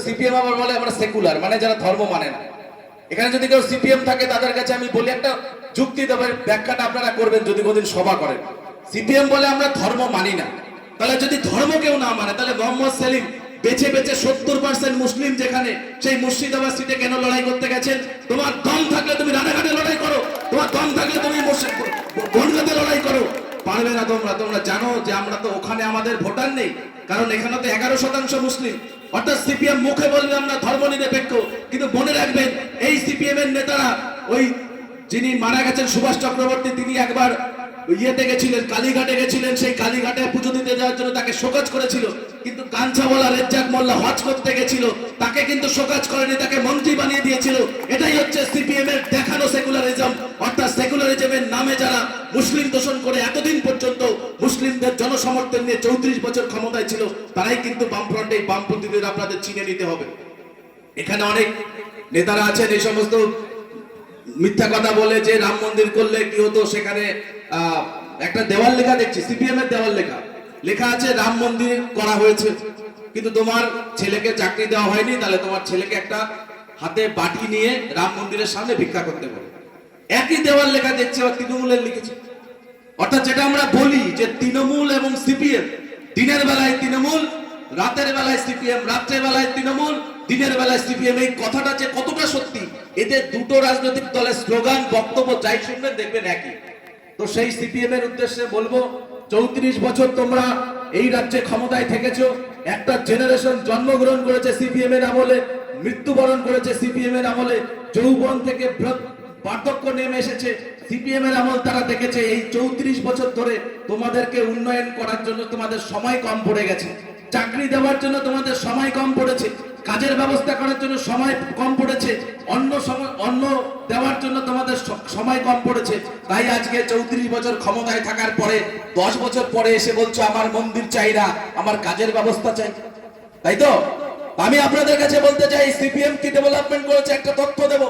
CPM আবার বলে আমরা সেকুলার, মানে যারা ধর্ম মানে না। এখানে যদি কেউ সিপিএম থাকে তাদের কাছে আমি বলি একটা যুক্তি দেবে, ব্যাখ্যাটা আপনারা করবেন যদি কোনদিন সভা করেন। সিপিএম বলে আমরা ধর্ম মানি না, তাহলে যদি ধর্ম কেউ না মানে তাহলে মোহাম্মদ সেলিম বেছে বেছে 70% মুসলিম যেখানে, সেই মুর্শিদাবাদ সিটে কেন লড়াই করতে গেছেন? তোমার দম থাকলে তুমি রানাঘাটে লড়াই করো, তোমার দম থাকলে তুমি বনগাঁতে লড়াই করো, পারবে না তোমরা। তোমরা জানো যে আমরা তো ওখানে আমাদের ভোটার নেই, কারণ এখানে তো 11% মুসলিম। অর্থাৎ সিপিএম মুখে বলবে আমরা ধর্ম নিরপেক্ষ, কিন্তু মনে রাখবেন এই সিপিএম এর নেতারা, ওই যিনি মারা গেছেন সুভাষ চক্রবর্তী, তিনি একবার ইয়েতে গেছিলেন, কালীঘাটে গেছিলেন, সেই কালীঘাটে পুজো দিতে যাওয়ার জন্য তাকে শোকজ করেছিল, কিন্তু গাঞ্ছাওয়ালা রেজ্জাক মোল্লা হজ করতে গেছিল, তাকে কিন্তু শোকজ করেনি, তাকে মন্ত্রী বানিয়ে দিয়েছিল। এটাই হচ্ছে সিপিএম এর দেখানো সেকুলারিজম। অর্থাৎ সেকুলারিজমের নামে যারা মুসলিম দূষণ করে এতদিন পর্যন্ত মুসলিমদের জনসমর্থন নিয়ে 34 বছর ক্ষমতায় ছিল, তারাই কিন্তু বামফ্রন্টে বামপন্থীদের আপনাদের চিনে নিতে হবে। এখানে অনেক নেতারা আছেন এই সমস্ত মিথ্যা কথা বলে যে রাম মন্দির করলে কি হতো, সেখানে একটা দেওয়াল লেখা দেখছি, সিপিএম এর দেওয়াল লেখা আছে রাম মন্দির করা হয়েছে, কিন্তু তোমার ছেলেকে চাকরি দেওয়া হয়নি, তাহলে তোমার ছেলেকে একটা হাতে বাটি নিয়ে রাম মন্দিরের সামনে ভিক্ষা করতে বলে। একই দেওয়াল লেখা দেখছি আবার তৃণমূলের লিখেছে। অর্থাৎ যেটা আমরা বলি যে তৃণমূল এবং সিপিএম, দিনের বেলায় তৃণমূল, রাতের বেলায় সিপিএম, রাত্রের বেলায় তৃণমূল, দিনের বেলায় সিপিএম, এই কথাটা যে কতটা সত্যি, এদের দুটো রাজনৈতিক দলের স্লোগান বক্তব্য যাই শুনবেন দেখবেন একই। তো সেই সিপিএম এর উদ্দেশ্যে বলবো, 34 বছর তোমরা এই রাজ্যে ক্ষমতায় থেকেছো, একটা জেনারেশন জন্মগ্রহণ করেছে সিপিএম এর আমলে, মৃত্যুবরণ করেছে সিপিএম এর আমলে, যৌবন থেকে বার্ধক্য নেমে এসেছে সিপিএম এর আমল। তারা দেখেছে এই 34 বছর ধরে তোমাদেরকে উন্নয়ন করার জন্য তোমাদের সময় কম পড়ে গেছে, চাকরি দেওয়ার জন্য তোমাদের সময় কম পড়েছে, কাজের ব্যবস্থা করার জন্য সময় কম পড়েছে, অন্য দেওয়ার জন্য তোমাদের সময় কম পড়েছে। তাই আজকে 34 বছর ক্ষমতায় থাকার পরে 10 বছর পরে এসে বলছো আমার মন্দির চাই না, আমার কাজের ব্যবস্থা চাই, তাই তো? আমি আপনাদের কাছে বলতে চাই সিপিএম কি ডেভেলপমেন্ট করেছে একটা তথ্য দেব।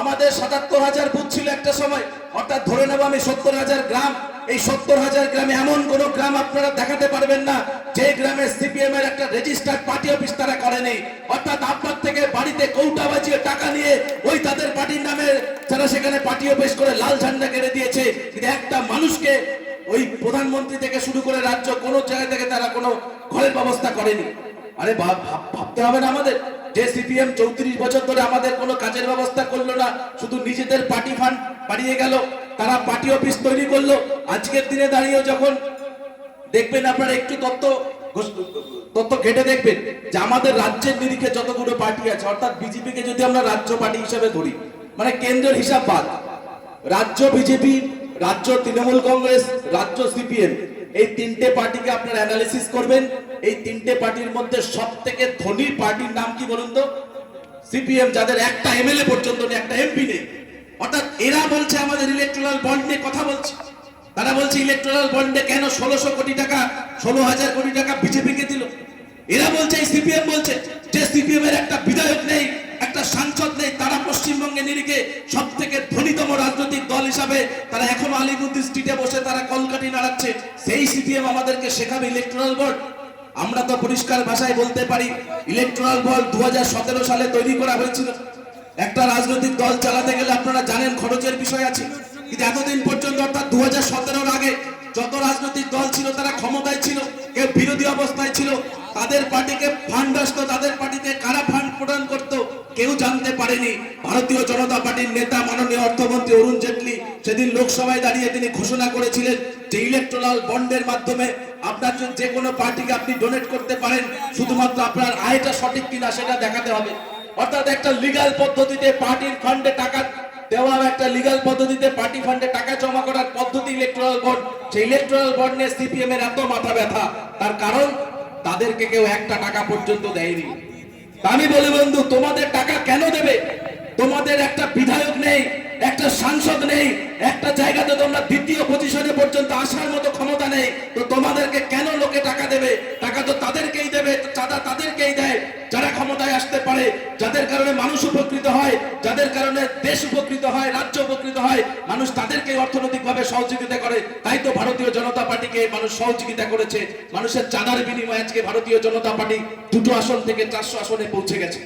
আমাদের 77,000 বুথ ছিল একটা সময়, অর্থাৎ ধরে নেব আমি 70,000 গ্রাম। এই 70,000 গ্রামে এমন কোন গ্রাম আপনারা দেখাতে পারবেন না যে গ্রামে সিপিএম এর একটা রেজিস্টার্ড পার্টি অফিস তারা করেনি। অর্থাৎ আপনার থেকে বাড়িতে কৌটা বাজিয়ে টাকা নিয়ে ওই তাদের পার্টির নামে যারা সেখানে পার্টি অফিস করে লাল ঝান্ডা কেড়ে দিয়েছে, কিন্তু একটা মানুষকে ওই প্রধানমন্ত্রী থেকে শুরু করে রাজ্য কোনো জায়গা থেকে তারা কোনো ঘরের ব্যবস্থা করেনি। আরে ভাবতে হবে না আমাদের যে সিপিএম 34 বছর ধরে আমাদের কোনো কাজের ব্যবস্থা করলো না, শুধু নিজেদের পার্টি ফান্ড বাড়িয়ে গেল, তারা পার্টি অফিস তৈরি করলো। আজকের দিনে দাঁড়িয়ে যখন দেখবেন আপনারা একটু তথ্য ঘেটে দেখবেন যে আমাদের রাজ্যের নিরিখে যতগুলো পার্টি আছে, অর্থাৎ বিজেপিকে যদি আমরা রাজ্য পার্টি হিসেবে ধরি, মানে কেন্দ্রের হিসাব বাদ, রাজ্য বিজেপি, রাজ্য তৃণমূল কংগ্রেস, রাজ্য সিপিএম, এই তিনটে পার্টিকে আপনারা অ্যানালিসিস করবেন। এই তিনটে পার্টির মধ্যে সব থেকে ধনী পার্টির নাম কি বলুন তো? সিপিএম, যাদের একটা এমএলএ পর্যন্ত নেই, একটা এমপি নেই। অর্থাৎ এরা বলছে আমাদের ইলেকট্রাল বন্ড নিয়ে কথা বলছে, তারা বলছে ইলেকট্রাল বন্ডে কেন 1600 কোটি টাকা, 16,000 কোটি টাকা বিজেপিকে দিল। এরা বলছে, এই সিপিএম বলছে যে সিপিএম এর একটা বিধায়ক নেই, একটা সাংসদ নেই, তারা পশ্চিমবঙ্গে নিরিখে সব থেকে ধনীতম রাজনৈতিক দল হিসাবে তারা এখনো আলিপুর স্ট্রিটে বসে তারা কলকাঠি নাড়াচ্ছে। সেই সিপিএম আমাদেরকে শেখাবে ইলেকট্রাল বন্ড? আমরা তো পরিষ্কার ভাষায় বলতে পারি ইলেকট্রাল বন্ড 2017 সালে তৈরি করা হয়েছিল। একটা রাজনৈতিক দল চালাতে গেলে আপনারা জানেন খরচের বিষয় আছে, কিন্তু এতদিন পর্যন্ত অর্থাৎ 2017-র আগে যত রাজনৈতিক দল ছিল তারা ক্ষমতায় ছিল, কেউ বিরোধী অবস্থায় ছিল, তাদের পার্টিকে ফান্ড আসতো, তাদের পার্টিতে কারা ফান্ড প্রদান করত কেউ জানতে পারেনি। ভারতীয় জনতা পার্টির নেতা মাননীয় অর্থমন্ত্রী অরুণ জেটলি সেদিন লোকসভায় দাঁড়িয়ে তিনি ঘোষণা করেছিলেন যে ইলেকট্রাল বন্ডের মাধ্যমে আপনার যে কোনো পার্টিকে আপনি ডোনেট করতে পারেন, শুধুমাত্র আপনার আয়টা সঠিক কিনা সেটা দেখাতে হবে। অর্থাৎ একটা লিগ্যাল পদ্ধতিতে পার্টির ফান্ডে টাকা দেওয়া, একটা লিগ্যাল পদ্ধতিতে পার্টি ফান্ডে টাকা জমা করার পদ্ধতি ইলেকট্রাল বন্ড। সেই ইলেকট্রাল বন্ড নিয়ে সিপিএম এর এত মাথা ব্যথা, তার কারণ তাদেরকে কেউ একটা টাকা পর্যন্ত দেয়নি। আমি বলি বন্ধু, তোমাদের টাকা কেন দেবে? তোমাদের একটা বিধায়ক নেই, একটা সাংসদ নেই, একটা জায়গাতে তোমরা দ্বিতীয় পজিশনে পর্যন্ত আসার মতো ক্ষমতা নেই, তো তোমাদেরকে কেন লোকে টাকা দেবে? টাকা তো তাদেরকেই দেবে, চাঁদা তাদেরকেই দেয় যারা ক্ষমতায় আসতে পারে, যাদের কারণে মানুষ উপকৃত হয়, যাদের কারণে দেশ উপকৃত হয়, রাজ্য উপকৃত হয়, মানুষ তাদেরকে অর্থনৈতিকভাবে সহযোগিতা করে। তাই তো ভারতীয় জনতা পার্টিকে মানুষ সহযোগিতা করেছে। মানুষের চাঁদার বিনিময়ে আজকে ভারতীয় জনতা পার্টি 2টো আসন থেকে 400 আসনে পৌঁছে গেছে।